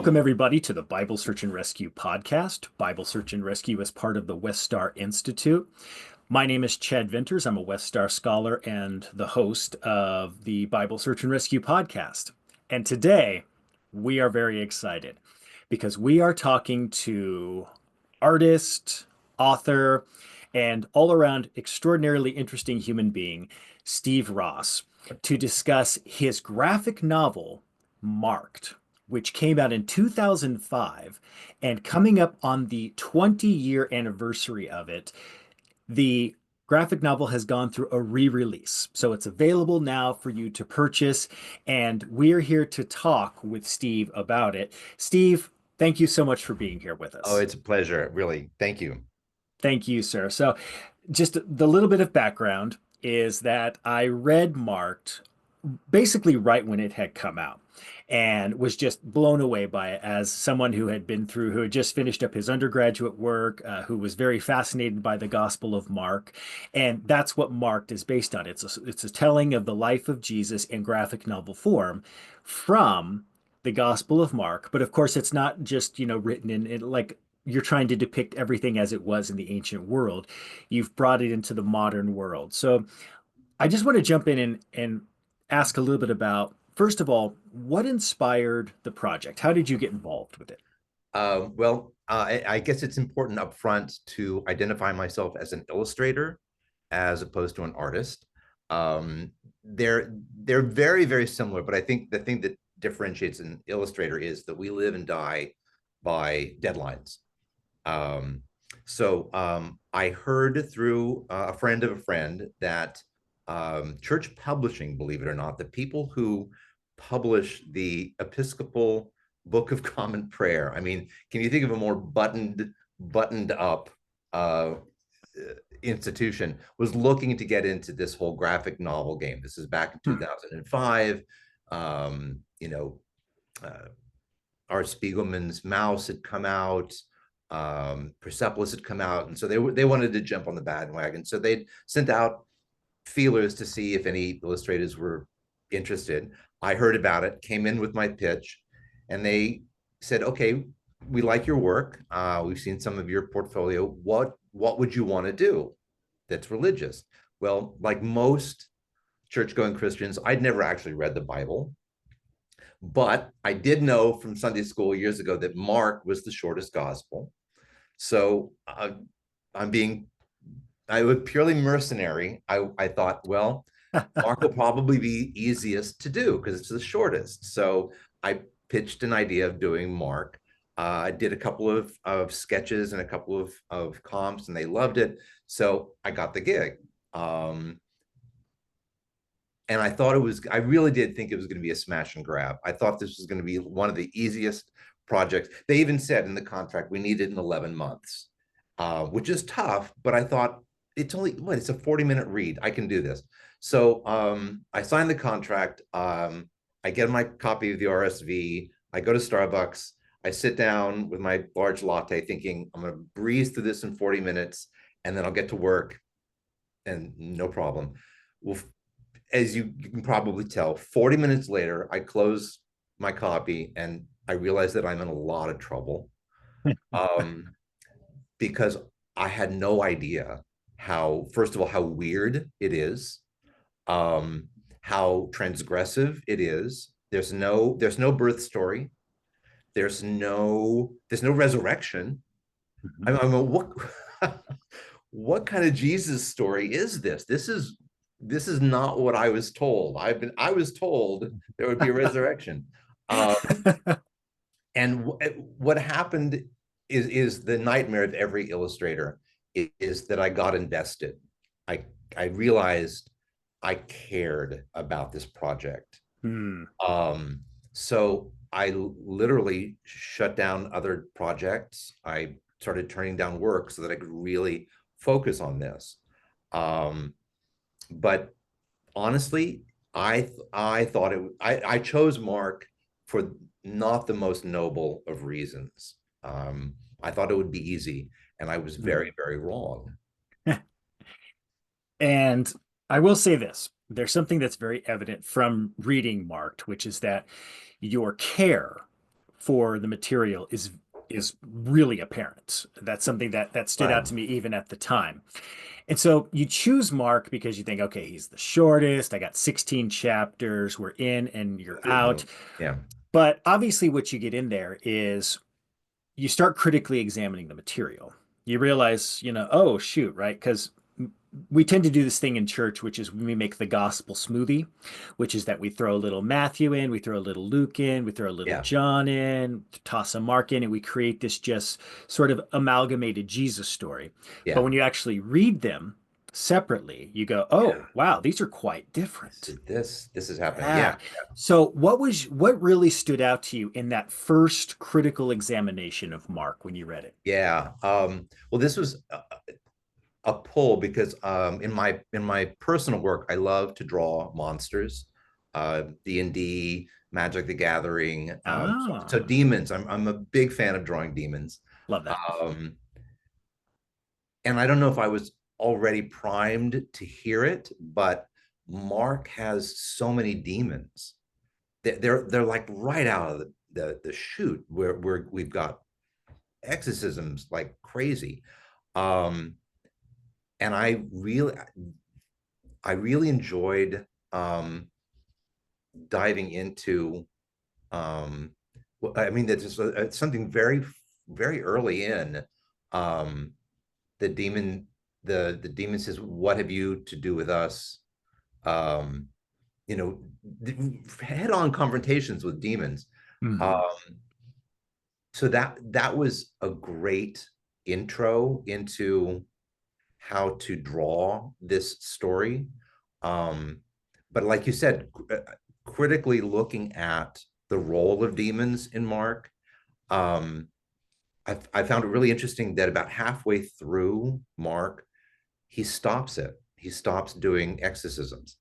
Welcome, everybody, to the Bible Search and Rescue podcast. Bible Search and Rescue is part of the West Star Institute. My name is Chad Vinters. I'm a West Star scholar and the host of the Bible Search and Rescue podcast. And today, we are very excited because we are talking to artist, author, and all around extraordinarily interesting human being, Steve Ross, to discuss his graphic novel, Marked, which came out in 2005. And coming up on the 20-year anniversary of it, the graphic novel has gone through a re-release. So it's available now for you to purchase. And we're here to talk with Steve about it. Steve, thank you so much for being here with Oh, us. it's a pleasure, really. Thank you. Thank you, sir. So just the little bit of background is that I read Marked basically right when it had come out and was just blown away by it as someone who had just finished up his undergraduate work, who was very fascinated by the Gospel of Mark. And that's what Marked is based on. It's a telling of the life of Jesus in graphic novel form from the Gospel of Mark. But of course, it's not just, written in like you're trying to depict everything as it was in the ancient world. You've brought it into the modern world. So I just want to jump in and ask a little bit about, first of all, what inspired the project? How did you get involved with it? I guess it's important up front to identify myself as an illustrator as opposed to an artist. Um, they're very, very similar, but I think the thing that differentiates an illustrator is that we live and die by deadlines. Um, I heard through a friend of a friend that church publishing, believe it or not, the people who publish the Episcopal Book of Common Prayer. I mean, can you think of a more buttoned up uh, institution? Was looking to get into this whole graphic novel game. This is back in Hmm. 2005. Um, you know, uh, Art Spiegelman's Mouse had come out, Persepolis had come out, and so they wanted to jump on the bandwagon. So they sent out feelers to see if any illustrators were interested. I heard about it, came in with my pitch, and they said, "Okay, we like your work. We've seen some of your portfolio. What would you want to do that's religious?" Well, like most church-going Christians, I'd never actually read the Bible. But I did know from Sunday school years ago that Mark was the shortest gospel. So I'm being, I was purely mercenary. I thought, well, Mark will probably be easiest to do because it's the shortest. So I pitched an idea of doing Mark. I did a couple of sketches and a couple of comps, and they loved it. So I got the gig. Um, and I thought I really did think it was going to be a smash and grab. I thought this was going to be one of the easiest projects. They even said in the contract we need it in 11 months, which is tough, but I thought it's a 40-minute read. I can do this. So I signed the contract. I get my copy of the RSV. I go to Starbucks. I sit down with my large latte thinking I'm going to breeze through this in 40 minutes and then I'll get to work and no problem. Well, as you can probably tell, 40 minutes later, I close my copy and I realize that I'm in a lot of trouble um, because I had no idea how, first of all, how weird it is, um, how transgressive it is. There's no birth story. There's no resurrection. I'm what what kind of Jesus story is this? This is not what I was told. I was told there would be a resurrection. Uh, and what happened is the nightmare of every illustrator is that I got invested. I I realized I cared about this project. Hmm. Um, so I literally shut down other projects. I started turning down work so that I could really focus on this. Um, but honestly, I thought I chose Mark for not the most noble of reasons. I thought it would be easy, and I was Hmm. very, very wrong. And I will say this, there's something that's very evident from reading Marked, which is that your care for the material is really apparent. That's something that stood Right. out to me even at the time. And so you choose Mark because you think, okay, he's the shortest. I got 16 chapters. We're in and you're out. Mhm. Yeah. But obviously, what you get in there is you start critically examining the material. You realize, oh, shoot, right? Because we tend to do this thing in church, which is we make the gospel smoothie, which is that we throw a little Matthew in, we throw a little Luke in, we throw a little Yeah. John in, toss a Mark in, and we create this just sort of amalgamated Jesus story. But Yeah. when you actually read them separately, you go, Yeah. oh, wow, these are quite different. This is happening. Yeah. Yeah. So what really stood out to you in that first critical examination of Mark when you read it? Yeah. Well, this was a pull because in my personal work, I love to draw monsters, D&D, Magic the Gathering. So Ah, demons. I'm a big fan of drawing demons. love that. Um, and I don't know if I was already primed to hear it, but Mark has so many demons. They're like right out of the chute where we've got exorcisms like crazy. Um, and I really enjoyed diving into I mean it's something very early in um, the demon the demon says, what have you to do with us? um, you know, head-on confrontations with demons. Mhm. um, so that was a great intro into how to draw this story. Um, but like you said, critically looking at the role of demons in Mark, um, I found it really interesting that about halfway through Mark, he stops it. He stops doing exorcisms.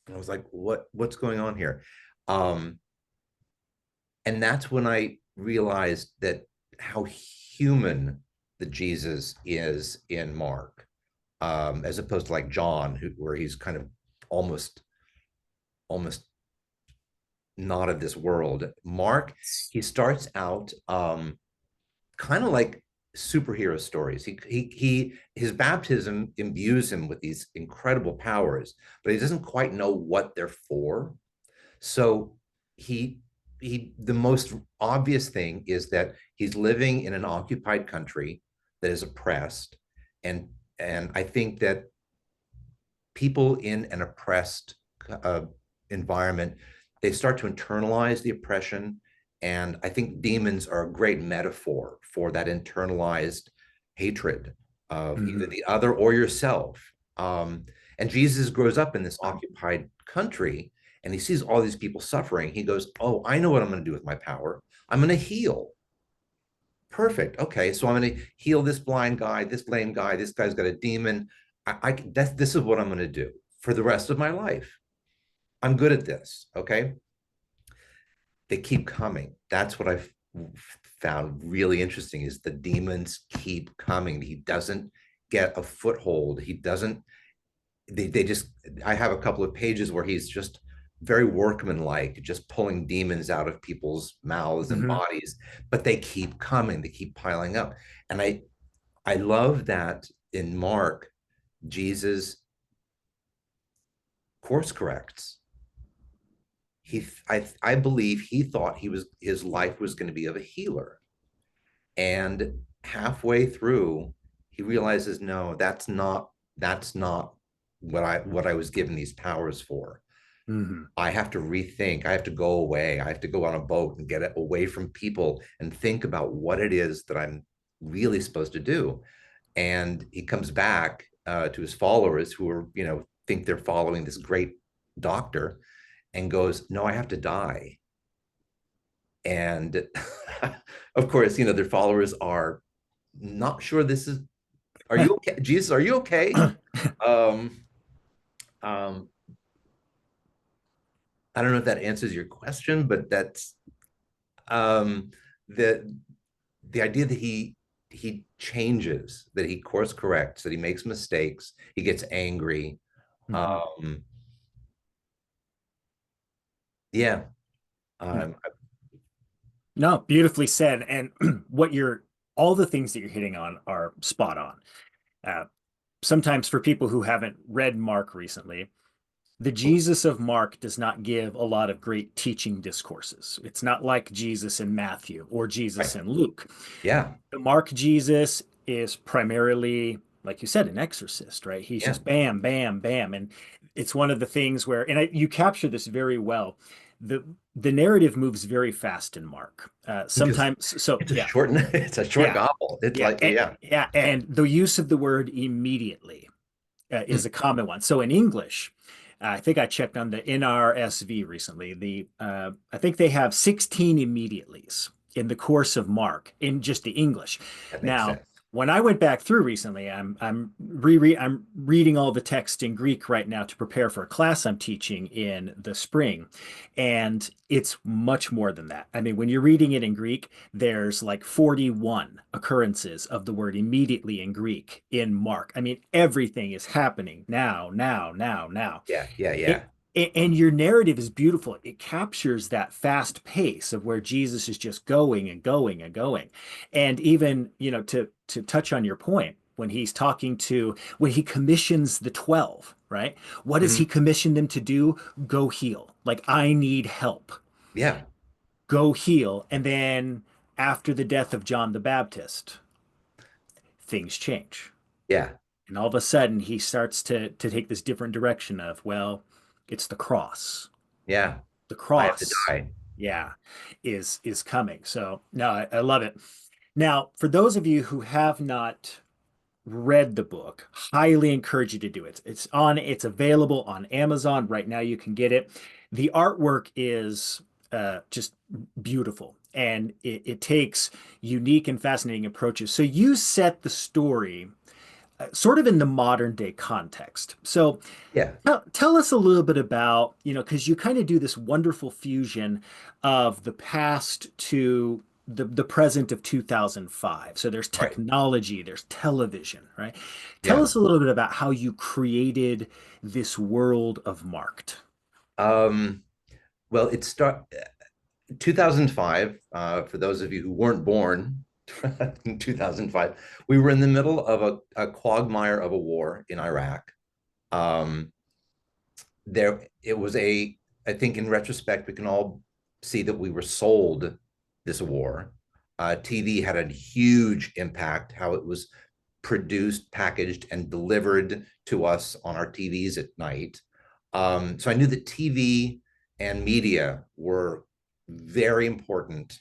And I was like, what's going on here? Um, and that's when I realized that how human the Jesus is in Mark, as opposed to like John, where he's kind of almost almost not of this world. Mark, he starts out kind of like superhero stories. His baptism imbues him with these incredible powers, but he doesn't quite know what they're for. So he the most obvious thing is that he's living in an occupied country that is oppressed, and I think that people in an oppressed uh, environment, they start to internalize the oppression. And I think demons are a great metaphor for that internalized hatred of either Mhm. the other or yourself. And Jesus grows up in this occupied country and he sees all these people suffering. He goes, oh, I know what I'm going to do with my power. I'm going to heal. Perfect. Okay, so I'm going to heal this blind guy, this lame guy. This guy's got a demon. This is what I'm going to do for the rest of my life. I'm good at this. Okay, they keep coming. That's what I've found really interesting is the demons keep coming. He doesn't get a foothold. He doesn't. They just. I have a couple of pages where he's just very workmanlike, just pulling demons out of people's mouths and Mhm. bodies. But they keep coming. They keep piling up, and I love that in Mark, Jesus course corrects. I believe he thought his life was going to be of a healer, and halfway through, he realizes, no, that's not what I was given these powers for. Mhm. I have to rethink. I have to go away. I have to go on a boat and get away from people and think about what it is that I'm really supposed to do. And he comes back to his followers who are, think they're following this great doctor, and goes, no, I have to die. And of course, their followers are not sure this is, are you okay? Jesus, are you okay? Um, um, I don't know if that answers your question, but that's um, the the idea that he changes, that he course corrects, that he makes mistakes, he gets angry. Mhm. Um, yeah, um, No, beautifully said. And what you're, all the things that you're hitting on are spot on. Uh, Sometimes for people who haven't read Mark recently, the Jesus of Mark does not give a lot of great teaching discourses. It's not like Jesus in Matthew or Jesus Right. in Luke. Yeah. The Mark Jesus is primarily, like you said, an exorcist, right? He's Yeah. just bam, bam, bam. And it's one of the things where, and you capture this very well. The the narrative moves very fast in Mark. Because Sometimes, so it's a yeah, short, it's a short yeah, gospel. It's yeah, like, yeah, yeah. And the use of the word immediately mm, is a common one. So in English, I think I checked on the NRSV recently. I think they have 16 immediatelies in the course of Mark in just the English. that makes Now, sense. when I went back through recently, I'm reading all the text in Greek right now to prepare for a class I'm teaching in the spring, and it's much more than that. I mean, when you're reading it in Greek, there's like 41 occurrences of the word immediately in Greek in Mark. I mean, everything is happening now, now, now, now. Yeah, yeah, It, yeah. and your narrative is beautiful. It captures that fast pace of where Jesus is just going and going and going. And even, to touch on your point, when he commissions the 12, right? What does he Mhm. commission them to do? Go heal. Like, I need help. Yeah, Go heal. And then after the death of John the Baptist, things change. yeah, And all of a sudden he starts to take this different direction of, well, it's the cross. yeah. The I have to cross, die. yeah, is coming. So no, I love it. Now, for those of you who have not read the book, highly encourage you to do it. It's available on Amazon right now. You can get it. The artwork is just beautiful, and it takes unique and fascinating approaches. So you set the story sort of in the modern day context. So Yeah, tell us a little bit about, because you kind of do this wonderful fusion of the past to the present of 2005. So there's right. technology, there's television, right? Tell Yeah. us a little bit about how you created this world of Marked. Um, well, it start 2005, for those of you who weren't born in 2005, we were in the middle of a quagmire of a war in Iraq. Um, it was I think in retrospect, we can all see that we were sold this war. TV had a huge impact, how it was produced, packaged, and delivered to us on our TVs at night. So I knew that TV and media were very important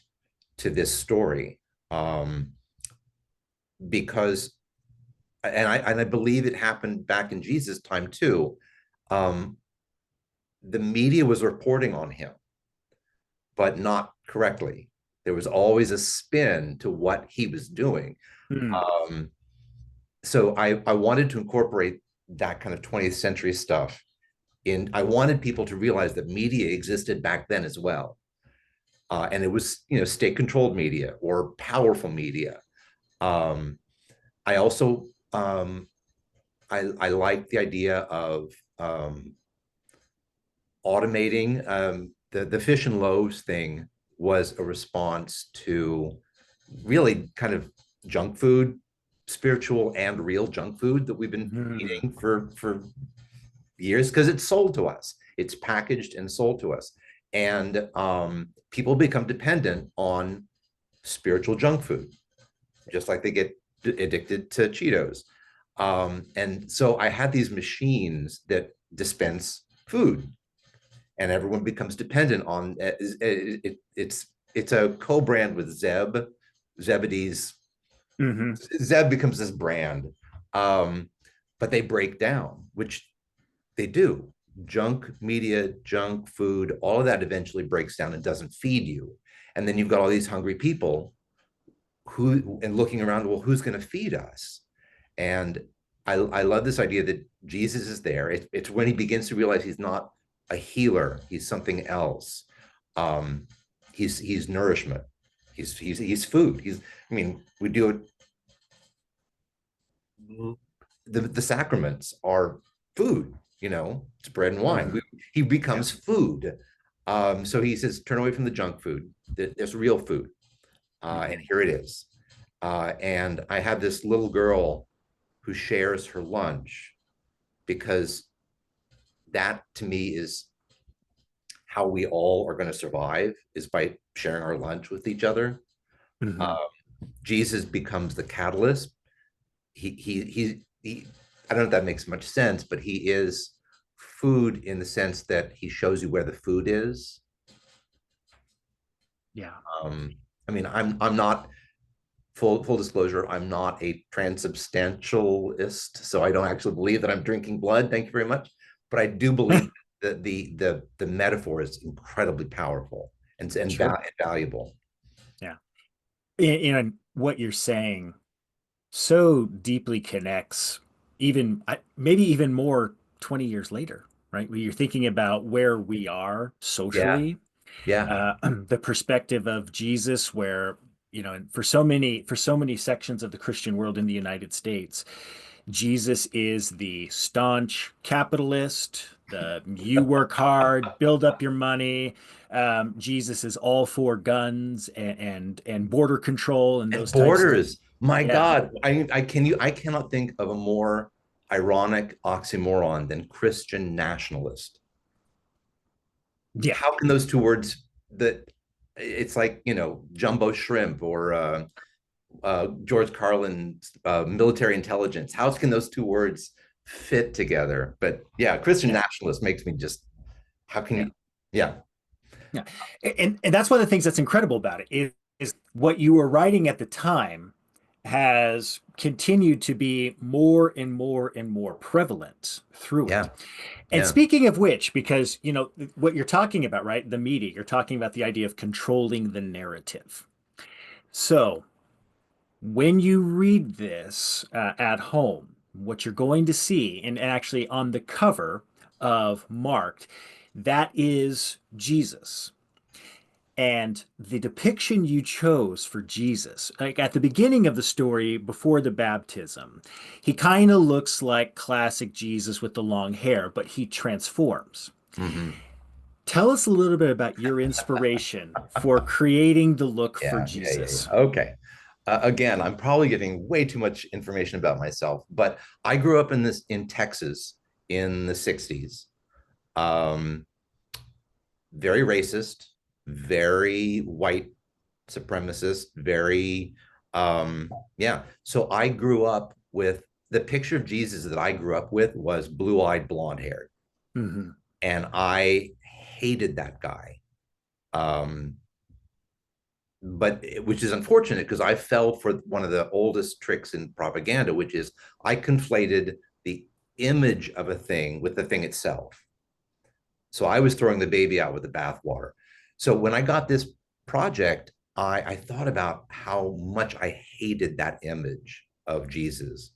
to this story, um, because, and I believe it happened back in Jesus' time too. Um, the media was reporting on him, but not correctly. There was always a spin to what he was doing. Hmm. Um, so I wanted to incorporate that kind of 20th century stuff in. I wanted people to realize that media existed back then as well. And it was, state controlled media or powerful media. Um, I also, I like the idea of automating, the fish and loaves thing was a response to really kind of junk food, spiritual and real junk food that we've been Hmm. eating for years, because it's sold to us. It's packaged and sold to us. And people become dependent on spiritual junk food, just like they get addicted to Cheetos. And so I had these machines that dispense food, and everyone becomes dependent on it. It's a co-brand with Zebedee's. Hmm. Zeb becomes this brand, um, but they break down, which they do. Junk media, junk food, all of that eventually breaks down and doesn't feed you. And then you've got all these hungry people who, and looking around, well, who's going to feed us? And I love this idea that Jesus is there. It's when he begins to realize he's not a healer, he's something else. Um, he's nourishment. He's food. I mean, we do it. The sacraments are food. It's bread and wine. Hmm. He Yeah. becomes food. So he says, turn away from the junk food. There's real food. And Mhm. here it is. And I have this little girl who shares her lunch because that to me is how we all are going to survive, is by sharing our lunch with each other. Mhm. Uh, Jesus becomes the catalyst. He I don't know if that makes much sense, but he is food in the sense that he shows you where the food is. Yeah. Um, I mean, I'm not full disclosure, I'm not a transubstantialist, so I don't actually believe that I'm drinking blood. Thank you very much. But I do believe that the metaphor is incredibly powerful Sure. and valuable. Yeah. And what you're saying so deeply connects, even maybe even more 20 years later, right? Where you're thinking about where we are Yeah, socially, yeah. the perspective of Jesus, where, and for so many sections of the Christian world in the United States, Jesus is the staunch capitalist, the you work hard, build up your money. Jesus is all for guns and border control and And those types of things. borders, my Yeah, God, I cannot think of a more ironic oxymoron than Christian nationalist. yeah, How can those two words that it's like, jumbo shrimp or George Carlin's military intelligence. How can those two words fit together? But yeah, Christian yeah, nationalist makes me just, how can yeah. you, yeah, Yeah. And that's one of the things that's incredible about it is what you were writing at the time has continued to be more and more and more prevalent through it. yeah, And yeah, speaking of which, because what you're talking about, right? The media, you're talking about the idea of controlling the narrative. So when you read this at home, what you're going to see, and actually on the cover of Marked, that is Jesus. And the depiction you chose for Jesus, like at the beginning of the story before the baptism, he kind of looks like classic Jesus with the long hair, but he transforms. hmm, Tell us a little bit about your inspiration for creating the look for yeah. Jesus. Okay. Again, I'm probably giving way too much information about myself, but I grew up in Texas in the 60s. Um, Very racist, very white supremacist, very yeah. So I grew up with the picture of Jesus that I grew up with was blue-eyed, blonde-haired, Hmm. and I hated that guy. Um, which is unfortunate because I fell for one of the oldest tricks in propaganda, which is I conflated the image of a thing with the thing itself. So I was throwing the baby out with the bathwater. So when I got this project, I thought about how much I hated that image of Jesus.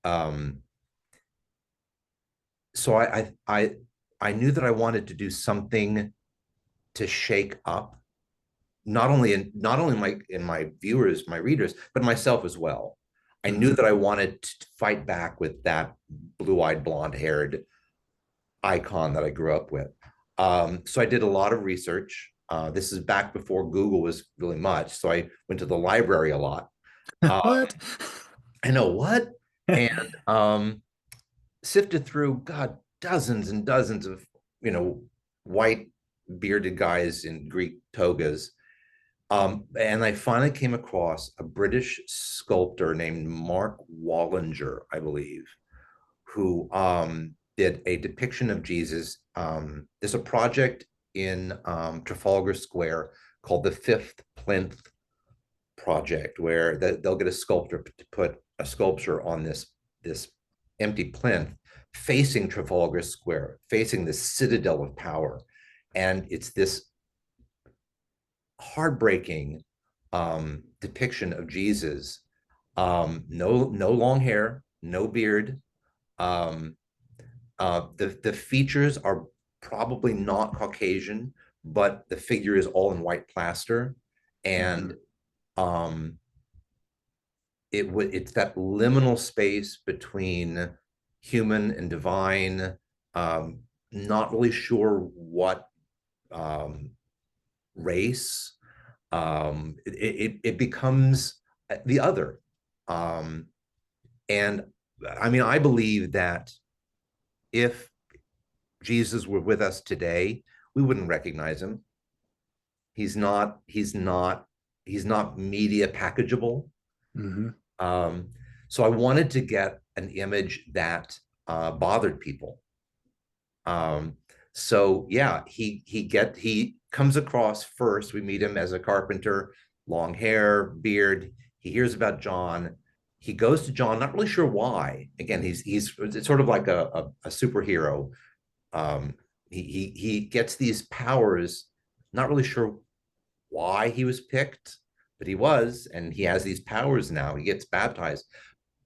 Um, so I knew that I wanted to do something to shake up not only my viewers, my readers, but myself as well. I knew Hmm. that I wanted to fight back with that blue-eyed, blonde-haired icon that I grew up with. So I did a lot of research. This is back before Google was really much. So I went to the library a lot. Uh, What? I know what, and sifted through, God, dozens and dozens of, you know, white bearded guys in Greek togas. And I finally came across a British sculptor named Mark Wallinger, I believe, who did a depiction of Jesus. There's a project in Trafalgar Square called the Fifth Plinth Project, where they'll get a sculptor to put a sculpture on this empty plinth facing Trafalgar Square, facing the citadel of power, and it's this heartbreaking depiction of Jesus. No long hair, no beard. Um, the features are probably not Caucasian, but the figure is all in white plaster, and Hmm. um, it's that liminal space between human and divine. Um, Not really sure what. um, race. It becomes the other. Um, and I mean, I believe that if Jesus were with us today, we wouldn't recognize him. He's not media packageable. Hmm. Um, so I wanted to get an image that bothered people. Um, so yeah, he comes across first. We meet him as a carpenter, long hair, beard. He hears about John. He goes to John, not really sure why. Again, he's it's sort of like a superhero. Um, he gets these powers, not really sure why he was picked, but he was, and he has these powers now. He gets baptized,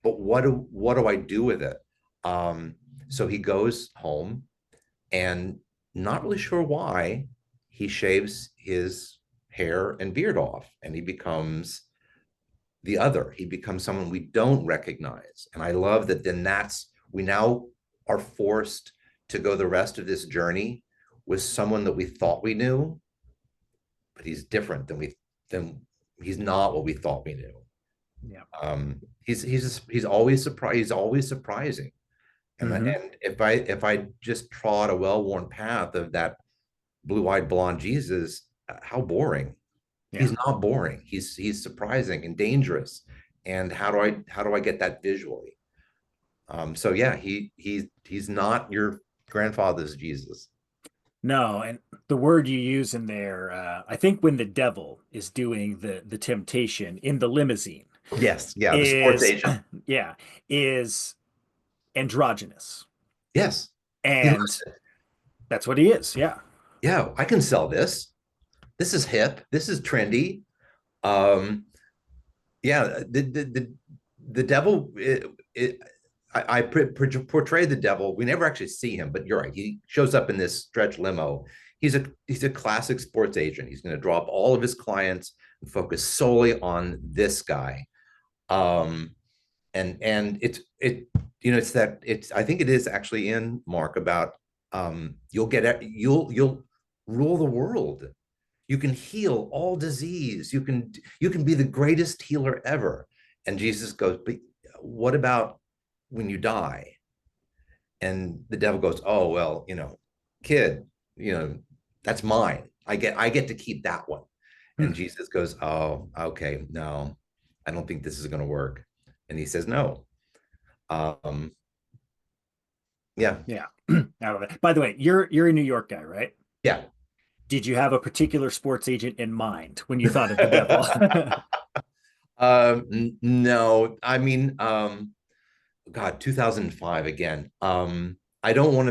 but what do I do with it? Um, so he goes home and not really sure why he shaves his hair and beard off and he becomes the other. He becomes someone we don't recognize. And I love that then that's we now are forced to go the rest of this journey with someone that we thought we knew, but he's different than he's not what we thought we knew. Yeah. He's always surprised. He's always surprising. Hmm. And if I just trod a well-worn path of that blue-eyed blonde Jesus, how boring. Yeah. He's not boring. He's surprising and dangerous. And how do I get that visually? So yeah, he's not your grandfather's Jesus. No, and the word you use in there, I think when the devil is doing the temptation in the limousine Yes, yeah, the sports is, agent. yeah, is androgynous. Yes. He And that's what he is. Yeah. yeah, I can sell this. This is hip. This is trendy. Um, yeah, the devil. I portray the devil. We never actually see him, but you're right. He shows up in this stretch limo. He's a classic sports agent. He's going to drop all of his clients and focus solely on this guy. Um, and it's that it's I think it is actually in Mark about you'll rule the world. You can heal all disease. You can be the greatest healer ever. And Jesus goes, but what about when you die? And the devil goes, oh well, kid, that's mine. I get to keep that one. Hmm. And Jesus goes, oh, okay, no, I don't think this is going to work. And he says no. Um, yeah, Yeah. Out of it. By the way, you're a New York guy, right? yeah. Did you have a particular sports agent in mind when you thought of the devil? No, I mean, God, 2005 again. I don't want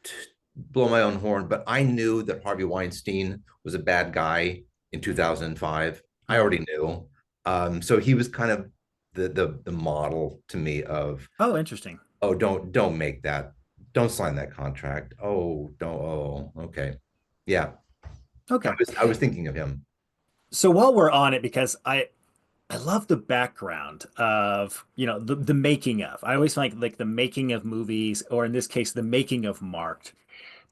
to blow my own horn, but I knew that Harvey Weinstein was a bad guy in 2005. I Oh. already knew. So he was kind of the model to me of, Oh, interesting. oh, don't make that, don't sign that contract. Oh, don't. Oh, okay, yeah. I Okay. was I was thinking of him. So while we're on it, because I love the background of, the making of. I always find like the making of movies, or in this case, the making of Marked.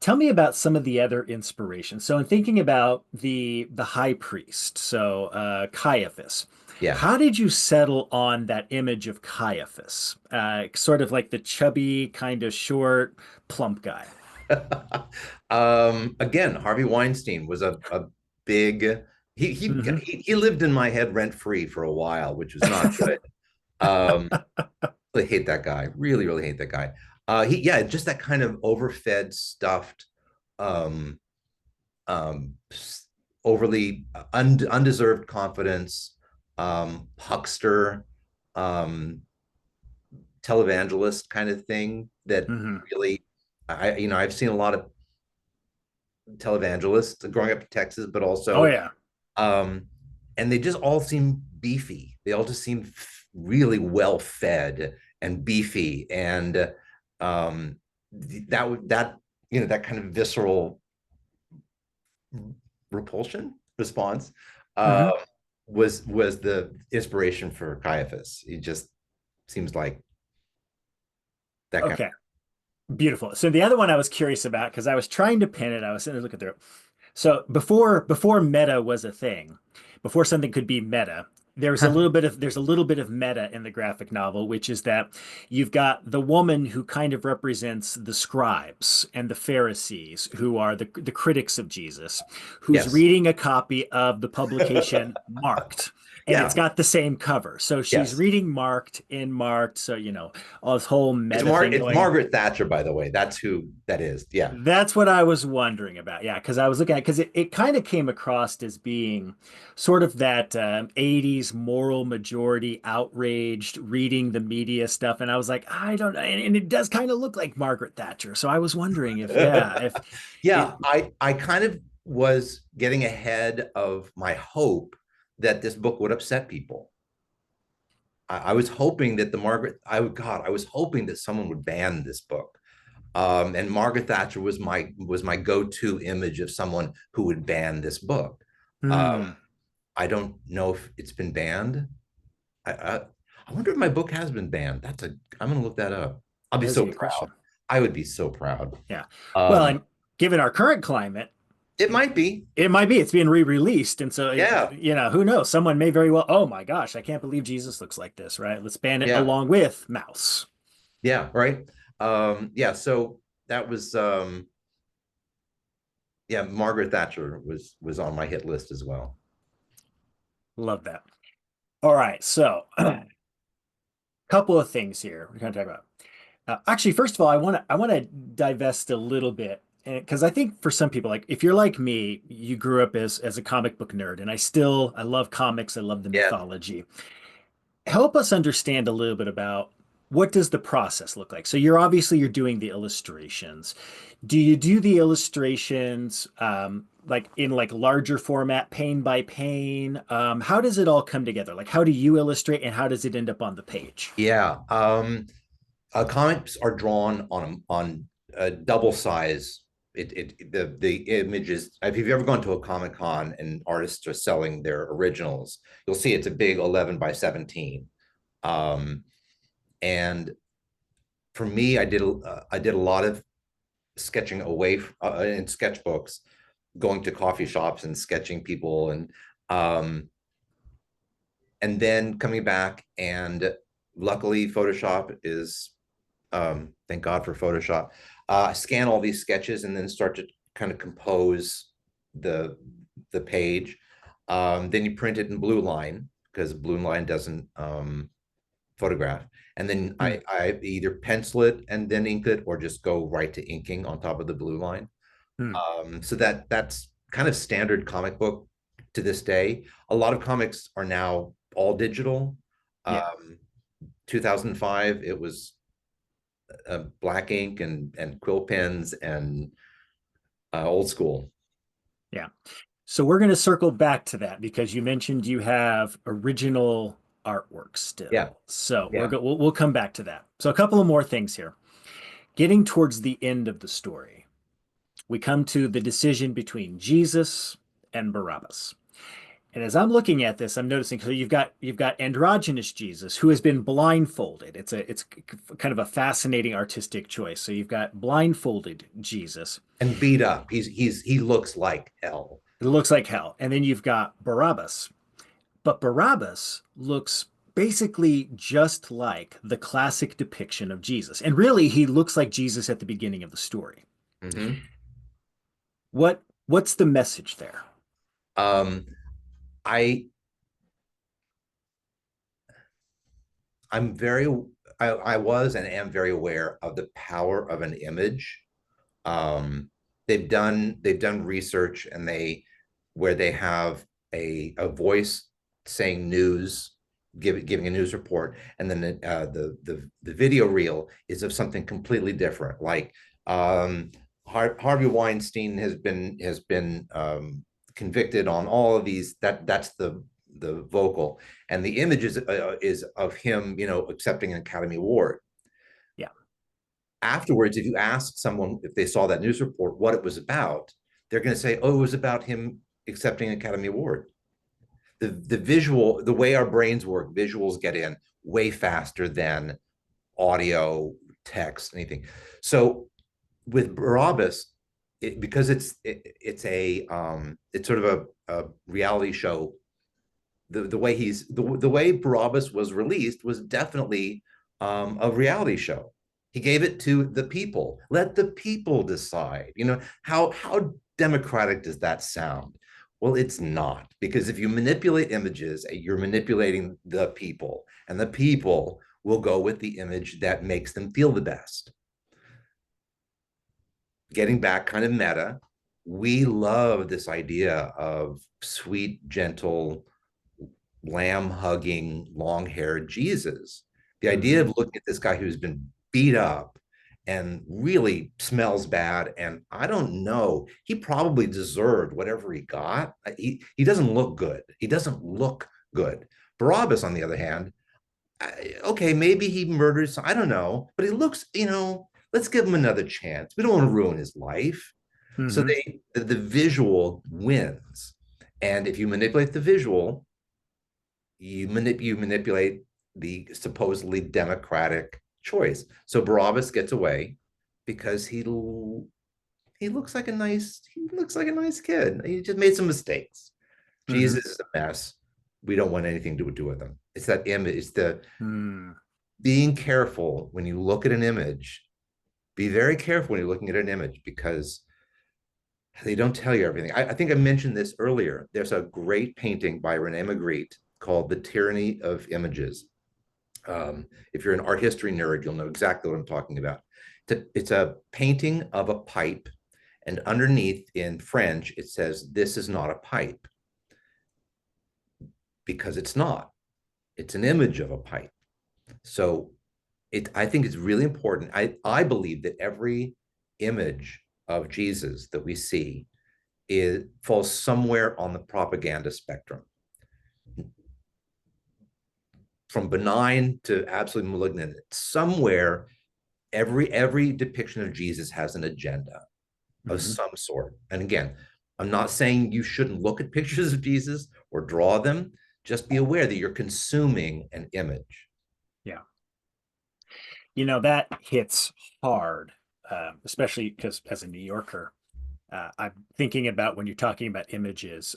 Tell me about some of the other inspirations. So in thinking about the high priest, so Caiaphas, Yeah. how did you settle on that image of Caiaphas? Sort of like the chubby, kind of short, plump guy. Again, Harvey Weinstein was a big Hmm. he lived in my head rent free for a while, which was not good. Um, really hate that guy. Really, really hate that guy. Yeah, just that kind of overfed, stuffed, um, um, overly undeserved confidence, huckster, um, televangelist kind of thing that Hmm. really I've seen a lot of televangelists growing up in Texas, but Oh also yeah. um, and they just all seem beefy. They all just seem really well fed and beefy, and that kind of visceral repulsion response uh, Hmm. was the inspiration for Caiaphas. He just seems like that kind Okay. Beautiful. So the other one I was curious about because I was trying to pin it. I was sitting there looking through it. So before meta was a thing, before something could be meta, there's a little bit of meta in the graphic novel, which is that you've got the woman who kind of represents the scribes and the Pharisees, who are the critics of Jesus, who's Yes. reading a copy of the publication Marked. And it's Yeah. got the same cover. So she's Yes. reading Marked in Marked. So, all this whole meta thing It's going. Margaret Thatcher, by the way. That's who that is. Yeah. That's what I was wondering about. Yeah, because I was looking at because it kind of came across as being sort of that 80s moral majority outraged reading the media stuff. And I was like, I don't know. And it does kind of look like Margaret Thatcher. So I was wondering if, yeah, if it, Yeah, I kind of was getting ahead of my hope that this book would upset people. I was hoping that I was hoping that someone would ban this book. And Margaret Thatcher was my go-to image of someone who would ban this book. hmm, I don't know if it's been banned. I, I I wonder if my book has been banned. I'm gonna look that up. I'll be that was a so good proud. question. I would be so proud. Yeah. Well, Um, and given our current climate, it might be. it might be it's being re-released. And so, Yeah. who knows? Someone may very well, oh my gosh, I can't believe Jesus looks like this, right? Let's ban it Yeah. along with Mouse. Yeah, right. Yeah, so that was yeah, Margaret Thatcher was on my hit list as well. Love that. All right. So, couple of things here we're going to talk about. Actually, first of all, I want to divest a little bit because I think for some people, like if you're like me, you grew up as a comic book nerd, and I love comics, I love the Yeah. mythology. Help us understand a little bit about what does the process look like? So you're doing the illustrations. Do you do the illustrations like in like larger format, pane by pane? How does it all come together? Like how do you illustrate and how does it end up on the page? Yeah. Comics are drawn on a double size. The images. If you've ever gone to a Comic Con and artists are selling their originals, you'll see it's a big 11 by 17. And for me, I did a lot of sketching away in sketchbooks, going to coffee shops and sketching people, um, and then coming back. And luckily, Photoshop is thank God for Photoshop. Scan all these sketches and then start to kind of compose the the page. Then you print it in blue line because blue line doesn't photograph. And then Hmm. I either pencil it and then ink it or just go right to inking on top of the blue line. Hmm. So that's kind of standard comic book to this day. A lot of comics are now all digital. Yeah. Um, 2005, it was black ink and quill pens and old school. Yeah. So we're going to circle back to that because you mentioned you have original artwork Yeah, still. So yeah, we'll come back to that. So a couple of more things here. Getting towards the end of the story, we come to the decision between Jesus and Barabbas. And as I'm looking at this, I'm noticing so you've got androgynous Jesus who has been blindfolded. It's kind of a fascinating artistic choice. So you've got blindfolded Jesus. and beat up. He looks like hell. It looks like hell. And then you've got Barabbas. But Barabbas looks basically just like the classic depiction of Jesus. And really, he looks like Jesus at the beginning of the story. Mm-hmm. What's the message there? Um, I I'm very I was and am very aware of the power of an image. Um, they've done research and they where they have a voice saying news, giving a news report, and then the video reel is of something completely different. Like Harvey Weinstein has been convicted on all of these. That's the vocal, and the image is of him, accepting an Academy Award. Yeah. Afterwards, if you ask someone if they saw that news report what it was about, they're going to say, "Oh, it was about him accepting an Academy Award." The visual, the way our brains work, visuals get in way faster than audio, text, anything. So with Barabbas, because it's sort of a reality show. The way the way Barabbas was released was definitely a reality show. He gave it to the people. Let the people decide. How democratic does that sound? Well, it's not, because if you manipulate images, you're manipulating the people, and the people will go with the image that makes them feel the best. Getting back kind of meta, we love this idea of sweet, gentle, lamb hugging, long haired Jesus. The idea Hmm. of looking at this guy who's been beat up and really smells bad. And I don't know, he probably deserved whatever he got. He doesn't look good. He doesn't look good. Barabbas, on the other hand, okay, maybe he murders, I don't know, but he looks, let's give him another chance. We don't want to ruin his life. So Hmm. the visual wins. And if you manipulate the visual, you manipulate the supposedly democratic choice. So Barabbas gets away because he looks like a nice kid. He just made some mistakes. Hmm. Jesus is a mess. We don't want anything to do with him. It's that image. It's the Hmm. being careful when you look at an image. Be very careful when you're looking at an image, because they don't tell you everything. I think I mentioned this earlier. There's a great painting by Rene Magritte called The Tyranny of Images. If you're an art history nerd, you'll know exactly what I'm talking about. It's a painting of a pipe, and underneath in French, it says, "This is not a pipe," because it's not. It's an image of a pipe. So I think it's really important. I believe that every image of Jesus that we see falls somewhere on the propaganda spectrum, from benign to absolutely malignant. Somewhere, every depiction of Jesus has an agenda of Hmm. some sort. And again, I'm not saying you shouldn't look at pictures of Jesus or draw them. Just be aware that you're consuming an image. Yeah. That hits hard, especially because as a New Yorker, I'm thinking about when you're talking about images.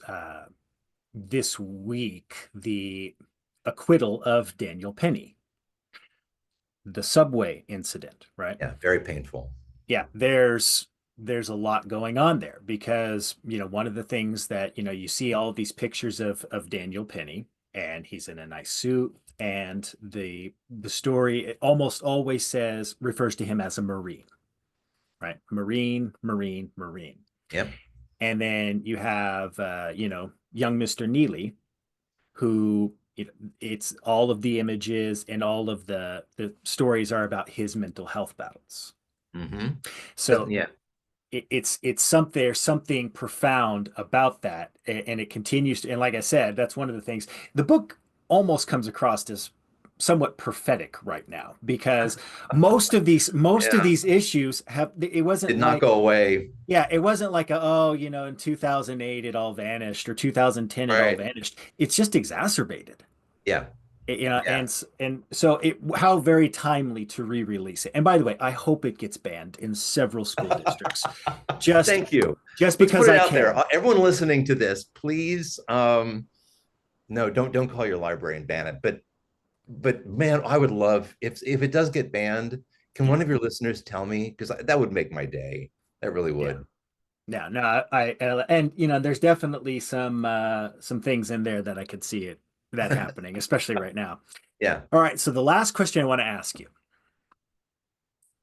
This week, the acquittal of Daniel Penny, the subway incident, right? Yeah, very painful. Yeah, there's a lot going on there because, one of the things that, you see all these pictures of Daniel Penny, and he's in a nice suit, and the story, it almost always refers to him as a Marine, right? Marine, Marine, Marine. Yep. And then you have young Mr. Neely, who, it's all of the images and all of the stories are about his mental health battles. Mm-hmm. So Yeah. it's something, there's something profound about that, and it continues to, and like I said, that's one of the things. The book almost comes across as somewhat prophetic right now, because most of Yeah. these issues have, it wasn't Did not like, go away. yeah, it wasn't like oh, in 2008 it all vanished, or 2010 it all Right. vanished. It's just exacerbated. Yeah. Yeah. And so how very timely to re-release it. And by the way, I hope it gets banned in several school districts, just Thank you. just Let's put because it I out there. can. Everyone listening to this, please, no, don't call your library and ban it. But man, I would love, if it does get banned, can one Yeah, of your listeners tell me? Because that would make my day. That really yeah. would. No, and there's definitely some things in there that I could see that happening, especially right now. Yeah. All right, so the last question I want to ask you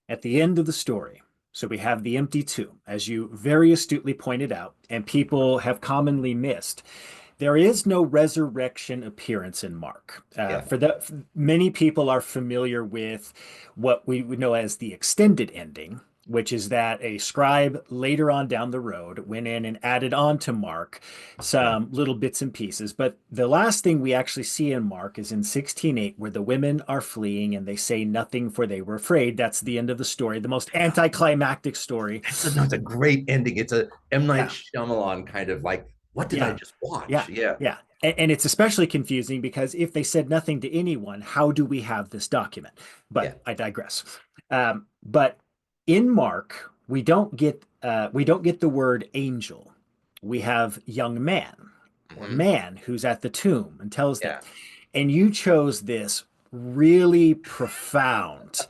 at the end of the story. So we have the empty tomb, as you very astutely pointed out, and people have commonly missed. There is no resurrection appearance in Mark. Yeah. Many people are familiar with what we would know as the extended ending, which is that a scribe later on down the road went in and added on to Mark Yeah. some little bits and pieces. But the last thing we actually see in Mark is in 16:8, where the women are fleeing and they say nothing, for they were afraid. That's the end of the story, the most anticlimactic story. It's a great ending. It's a M. Night Yeah, Shyamalan kind of like, what did I yeah. just watch? Yeah, Yeah. yeah. And it's especially confusing because if they said nothing to anyone, how do we have this document? But Yeah. I digress. But in Mark, we don't get the word angel. We have young man or Hmm. man who's at the tomb and tells them. Yeah. And you chose this really profound,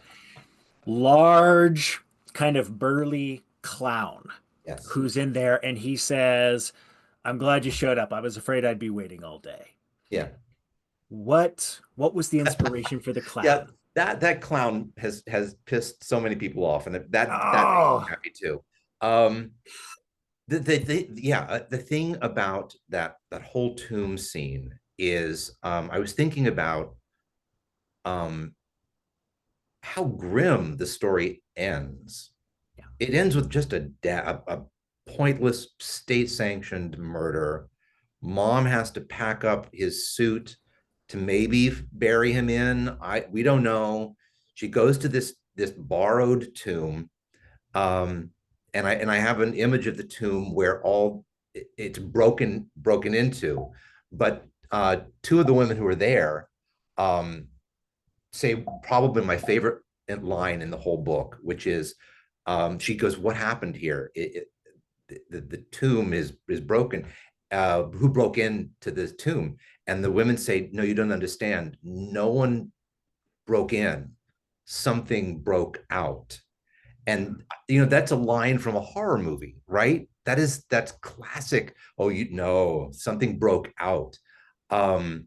large, kind of burly clown Yes. who's in there, and he says, "I'm glad you showed up. I was afraid I'd be waiting all day." Yeah. What was the inspiration for the Yeah. clown? That clown has pissed so many people off, and that made me Oh, happy too. Um, the thing about that whole tomb scene is, I was thinking about um how grim the story ends. yeah. It ends with just a pointless state-sanctioned murder. Mom has to pack up his suit to maybe bury him in. We don't know. She goes to this borrowed tomb, um, and I have an image of the tomb where it's broken into, but two of the women who are there, um, say probably my favorite line in the whole book, which is, she goes, "What happened here? The tomb is broken. Who broke into this tomb?" And the women say, "No, you don't understand. No one broke in. Something broke out." And that's a line from a horror movie, right? That's classic. Oh, something broke out. Um,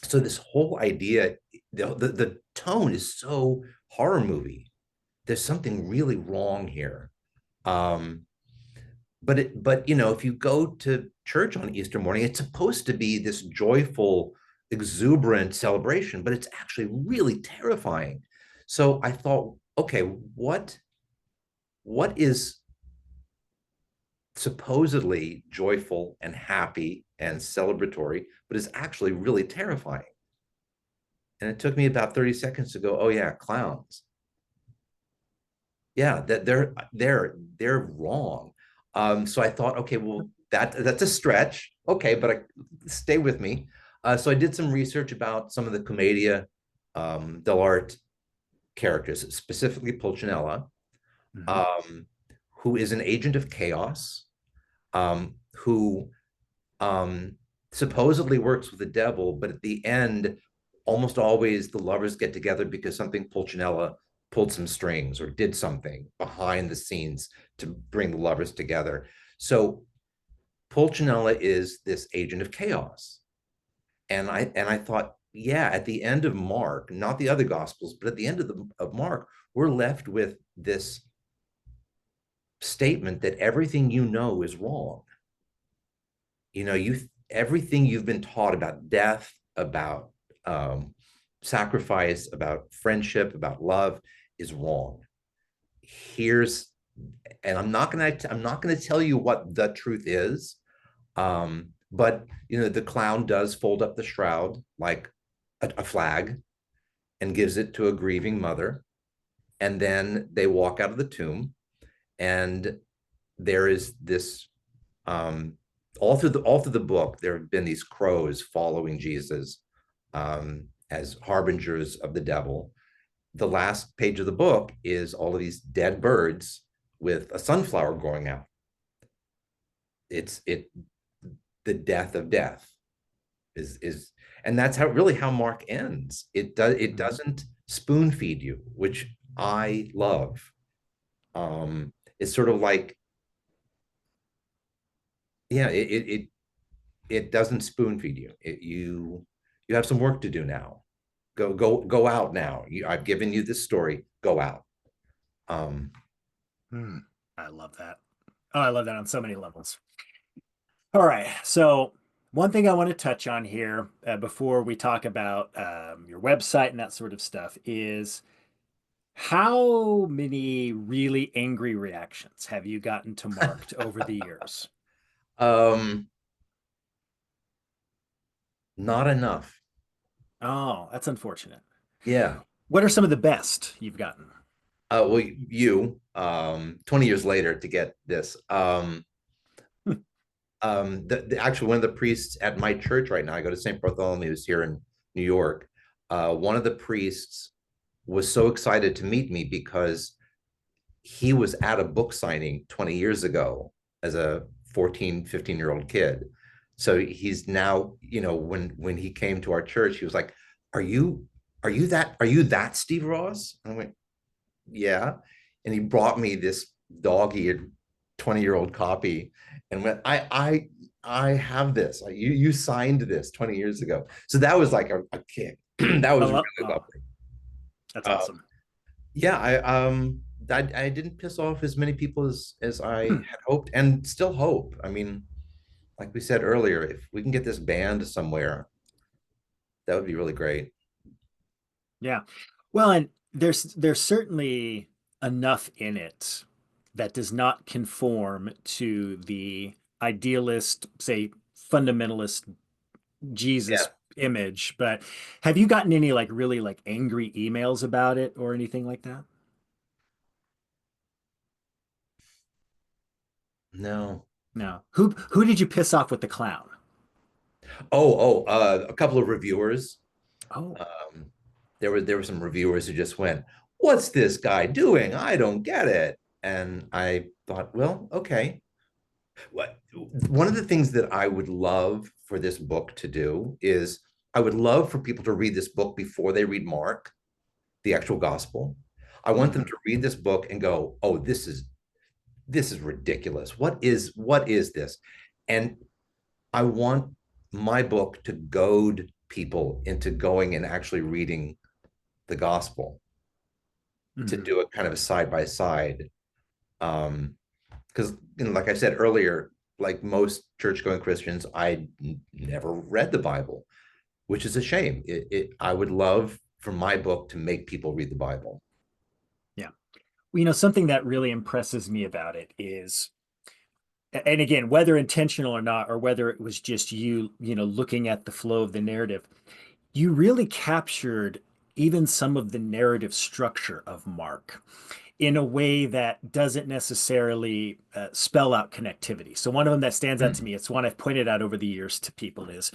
so this whole idea, the tone is so horror movie. There's something really wrong here. Um, but if you go to church on Easter morning, it's supposed to be this joyful, exuberant celebration, but it's actually really terrifying. So I thought, okay, what is supposedly joyful and happy and celebratory, but is actually really terrifying? And it took me about 30 seconds to go, oh yeah, clowns. Yeah, that they're wrong. So I thought, okay, well, that's a stretch. Okay, but stay with me. So I did some research about some of the commedia dell'arte characters, specifically Pulcinella, Mhm. um, who is an agent of chaos, who um, supposedly works with the devil, but at the end, almost always the lovers get together because something Pulcinella pulled some strings or did something behind the scenes to bring the lovers together. So Pulcinella is this agent of chaos. And I thought, yeah, at the end of Mark, not the other gospels, but at the end of Mark, we're left with this statement that everything you know is wrong. You everything you've been taught about death, about um, sacrifice, about friendship, about love is wrong. Here's and I'm not gonna tell you what the truth is. But the clown does fold up the shroud like a flag and gives it to a grieving mother, and then they walk out of the tomb, and there is this, um, all through the book, there have been these crows following Jesus, as harbingers of the devil. The last page of the book is all of these dead birds with a sunflower growing out. It's the death of death is and that's how Mark ends. It Mhm. doesn't spoon feed you, which I love. It's sort of like, yeah, it doesn't spoon feed you. You have some work to do now. Go out now. I've given you this story. Go out. Um, Hmm. I love that. Oh, I love that on so many levels. All right. So, one thing I want to touch on here before we talk about your website and that sort of stuff is how many really angry reactions have you gotten to Marked over the years? um, not enough. Oh, that's unfortunate. Yeah. What are some of the best you've gotten? Well, 20 years later to get this. Actually, one of the priests at my church right now, I go to St. Bartholomew's here in New York. One of the priests was so excited to meet me because he was at a book signing 20 years ago as a 14, 15-year-old kid. So he's now, when he came to our church, he was like, are you are you that Steve Ross? And I went, yeah. And he brought me this dog-eared 20-year-old copy and went, I have this. You signed this 20 years ago. So that was like a kick. That I was love. really Oh, lovely. that's Um, awesome. yeah, I didn't piss off as many people as I had hoped and still hope. I mean, like we said earlier, if we can get this banned somewhere, that would be really great. Yeah. Well, and there's certainly enough in it that does not conform to the idealist, say, fundamentalist Yeah. Jesus image. But have you gotten any like really like angry emails about it or anything like that? No. No. Who did you piss off with the clown? A couple of reviewers. Oh. Um, there were some reviewers who just went, "What's this guy doing? I don't get it." And I thought, well, okay. What One of the things that I would love for this book to do is I would love for people to read this book before they read Mark, the actual gospel. I want them Mhm. to read this book and go, "Oh, this is ridiculous. What is this?" And I want my book to goad people into going and actually reading the gospel, to Mhm. do a kind of a side by side. Because, like I said earlier, like most church going Christians, I never read the Bible, which is a shame. I would love for my book to make people read the Bible. Yeah. Well, something that really impresses me about it is, and again, whether intentional or not, or whether it was just you, looking at the flow of the narrative, you really captured even some of the narrative structure of Mark in a way that doesn't necessarily spell out connectivity. So one of them that stands out to Mm-hmm. me, it's one I've pointed out over the years to people, is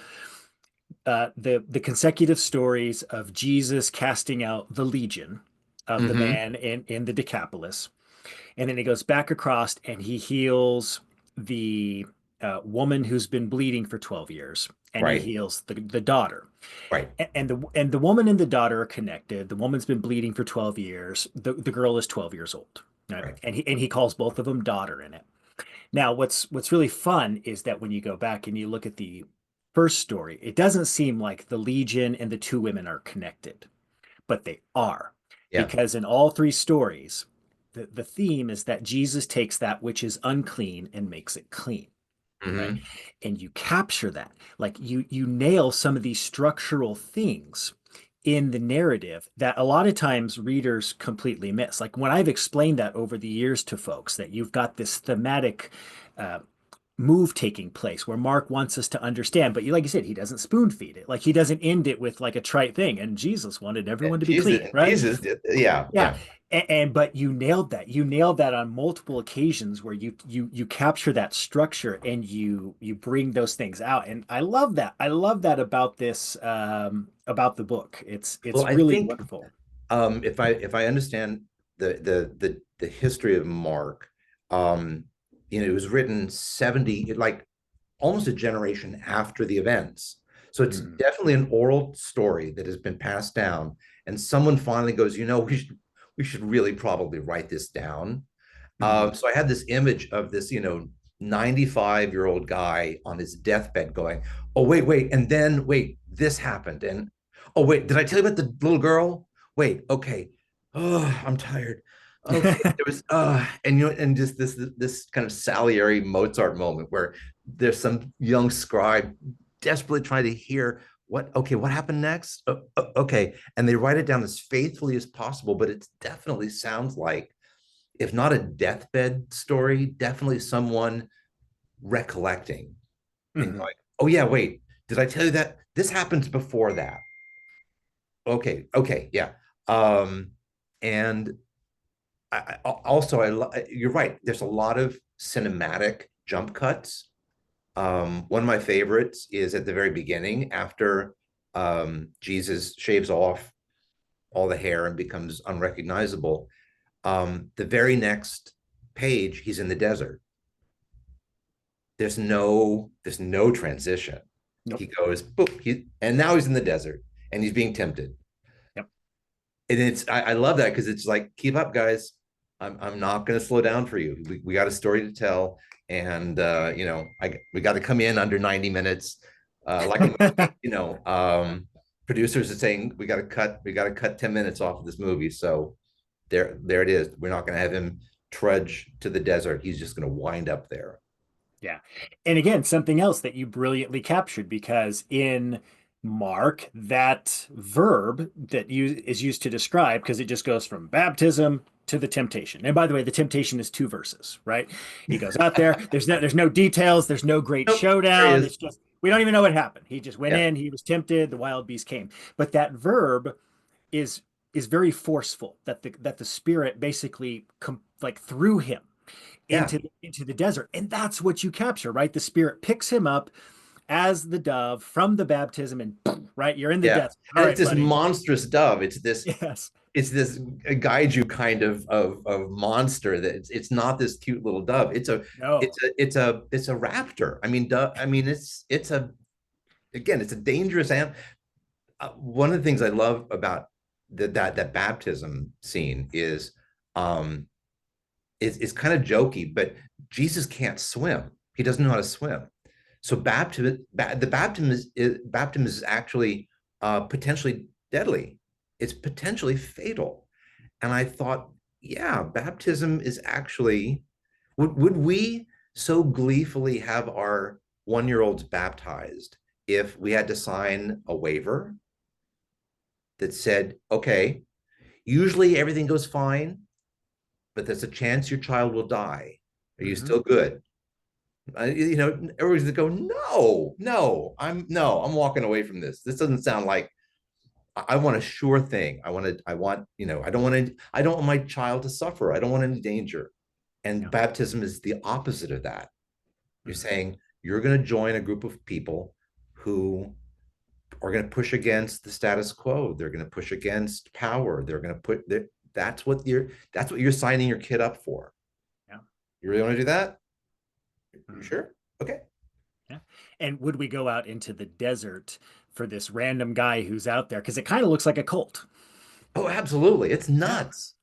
the consecutive stories of Jesus casting out the legion of the Mm-hmm. man in the Decapolis, and then he goes back across and he heals the woman who's been bleeding for 12 years, and he Right. heals the daughter. Right. And the woman and the daughter are connected. The woman's been bleeding for 12 years. The girl is 12 years old. Right? Right. And he calls both of them daughter in it. Now, what's really fun is that when you go back and you look at the first story, it doesn't seem like the Legion and the two women are connected, but they are. Yeah. Because in all three stories, the theme is that Jesus takes that which is unclean and makes it clean, right? Mm-hmm. And you capture that. Like you nail some of these structural things in the narrative that a lot of times readers completely miss. Like when I've explained that over the years to folks, that you've got this thematic uh, move taking place where Mark wants us to understand, but like you said, he doesn't spoon feed it. Like he doesn't end it with like a trite thing. And Jesus wanted Yeah, everyone to be Jesus, clean, right? Jesus did. Yeah. Yeah. Yeah. And but you nailed that. You nailed that on multiple occasions where you capture that structure and you bring those things out. And I love that. I love that about this about the book. Well, It's I really think, wonderful. if I understand the history of Mark, it was written 70, like almost a generation after the events. So it's Mhm. definitely an oral story that has been passed down, and someone finally goes, we should really probably write this down. Mhm. So I had this image of this, 95-year-old guy on his deathbed going, "Oh, wait, and then wait, this happened. And oh, wait, did I tell you about the little girl? Wait, okay. Oh, I'm tired. Okay, there was and just this kind of Salieri Mozart moment where there's some young scribe desperately trying to hear what happened next. Okay, and they write it down as faithfully as possible, but it definitely sounds like, if not a deathbed story, definitely someone recollecting and Mhm. going, "Oh yeah, wait, did I tell you that this happens before that?" Okay, yeah. And also, you're right. There's a lot of cinematic jump cuts. One of my favorites is at the very beginning, after Jesus shaves off all the hair and becomes unrecognizable. The very next page, he's in the desert. There's no transition. Nope. He goes boop, and now he's in the desert and he's being tempted. Yep. And I love that because it's like, keep up, guys. I'm not going to slow down for you. We got a story to tell, and we got to come in under 90 minutes, like a movie. Producers are saying we got to cut 10 minutes off of this movie. So there it is. We're not going to have him trudge to the desert. He's just going to wind up there. Yeah. And again, something else that you brilliantly captured, because in Mark, that verb that is used to describe, because it just goes from baptism to the temptation. And by the way, the temptation is 2 verses, right? He goes out there. There's no details. There's no great Nope, there he showdown. is. It's just we don't even know what happened. He just went Yeah, in. He was tempted. The wild beast came. But that verb is is very forceful. That the spirit basically like threw him yeah, into the desert, and that's what you capture, right? The spirit picks him up as the dove from the baptism, and right, you're in the yeah. desert. All And it's right, this buddy. monstrous dove. Yes. It's this gaiju kind of monster that it's not this cute little dove. No. It's a raptor. I mean, it's a again, it's a dangerous animal. One of the things I love about that baptism scene um is kind of jokey, but Jesus can't swim. He doesn't know how to swim. So baptism is actually potentially deadly. It's potentially fatal. And I thought, yeah, baptism is actually, would we so gleefully have our 1 year olds baptized if we had to sign a waiver that said, okay, usually everything goes fine, but there's a chance your child will die. Are you Hmm. still good? Everybody's gonna go, no, I'm walking away from this. This doesn't sound like I want a sure thing. I don't want my child to suffer. I don't want any danger. And Yeah. baptism is the opposite of that. You're Hmm. saying you're going to join a group of people who are going to push against the status quo. They're going to push against power. They're going to that's what you're signing your kid up for. Yeah. You really want to do that? You Hmm. sure? Okay. Yeah. And would we go out into the desert for this random guy who's out there? Because it kind of looks like a cult. Oh, absolutely. It's Yeah. nuts.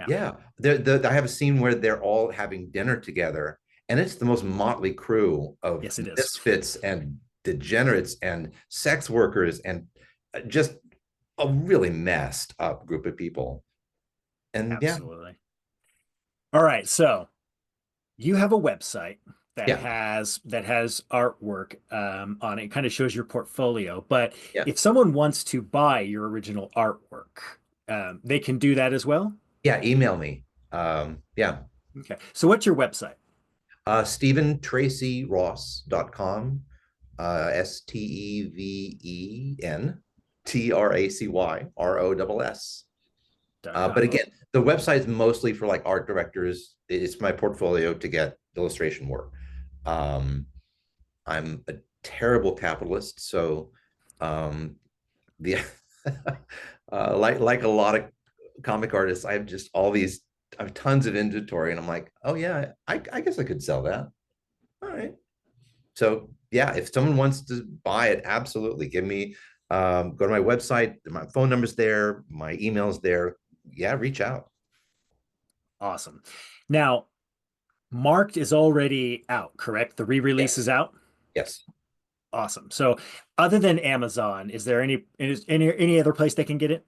Yeah. Yeah. I have a scene where they're all having dinner together, and it's the most motley crew of Yes, it is. misfits and degenerates and sex workers and just a really messed up group of people. And yeah, Absolutely. All right. So you have a website yeah, that has artwork on it. Kind of shows your portfolio. But yeah, if someone wants to buy your original artwork, they can do that as well. yeah. Email me. Yeah. Okay. So what's your website? StephenTracyRoss.com. STEVENTRACYROSS. Dot But com. again, the website is mostly for like art directors. It's my portfolio to get illustration work. Um, I'm a terrible capitalist, so um, the like a lot of comic artists, I have just I have tons of inventory, and I'm like, oh yeah, I guess I could sell that. All right. So yeah, if someone wants to buy it, absolutely give me go to my website. My phone number's there, my email's there. Yeah, reach out. Awesome. Now, Marked is already out, correct? The re-release is Yes. out. Yes. Awesome. So, other than Amazon, is there any other place they can get it?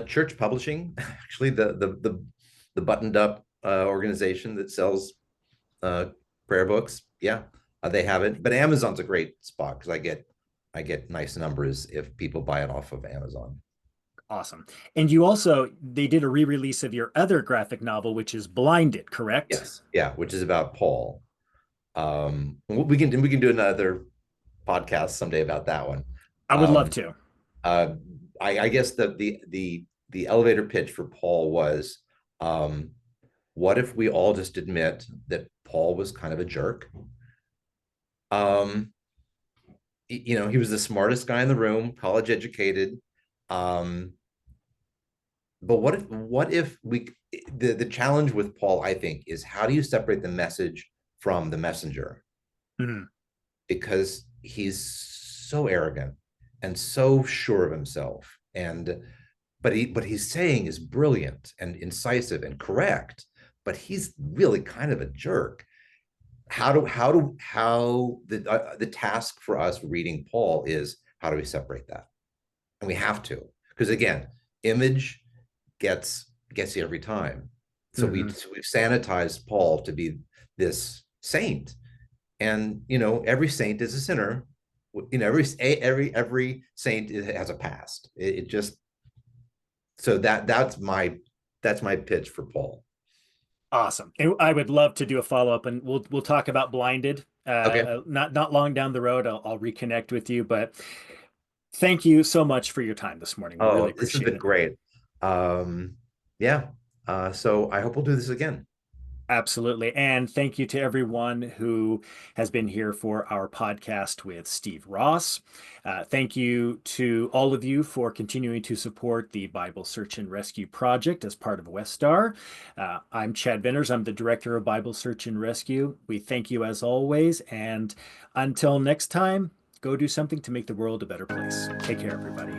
Church Publishing, actually the buttoned up organization that sells uh prayer books. Yeah, they have it. But Amazon's a great spot because I get nice numbers if people buy it off of Amazon. Awesome. And they did a re-release of your other graphic novel, which is Blinded, correct? Yes. Yeah, which is about Paul. We can do another podcast someday about that one. I would love Um, to. uh, I guess the elevator pitch for Paul was, um, what if we all just admit that Paul was kind of a jerk? Um, he was the smartest guy in the room, college educated. Um, but what if the challenge with Paul, I think, is how do you separate the message from the messenger? Mhm. Because he's so arrogant and so sure of himself, and but he's saying is brilliant and incisive and correct, but he's really kind of a jerk. How the task for us reading Paul is, how do we separate that? And we have to, because again, image gets you every time. So Mhm. we've sanitized Paul to be this saint, and every saint is a sinner. Every saint has a past. It just, so that's my pitch for Paul. Awesome. And I would love to do a follow-up, and we'll talk about Blinded. Okay. Not long down the road. I'll reconnect with you, but thank you so much for your time this morning. We really Oh, this has appreciate been it. great. Yeah. So I hope we'll do this again. Absolutely. And thank you to everyone who has been here for our podcast with Steve Ross. Thank you to all of you for continuing to support the Bible Search and Rescue Project as part of Westar. I'm Chad Benners. I'm the Director of Bible Search and Rescue. We thank you as always. And until next time, go do something to make the world a better place. Take care, everybody.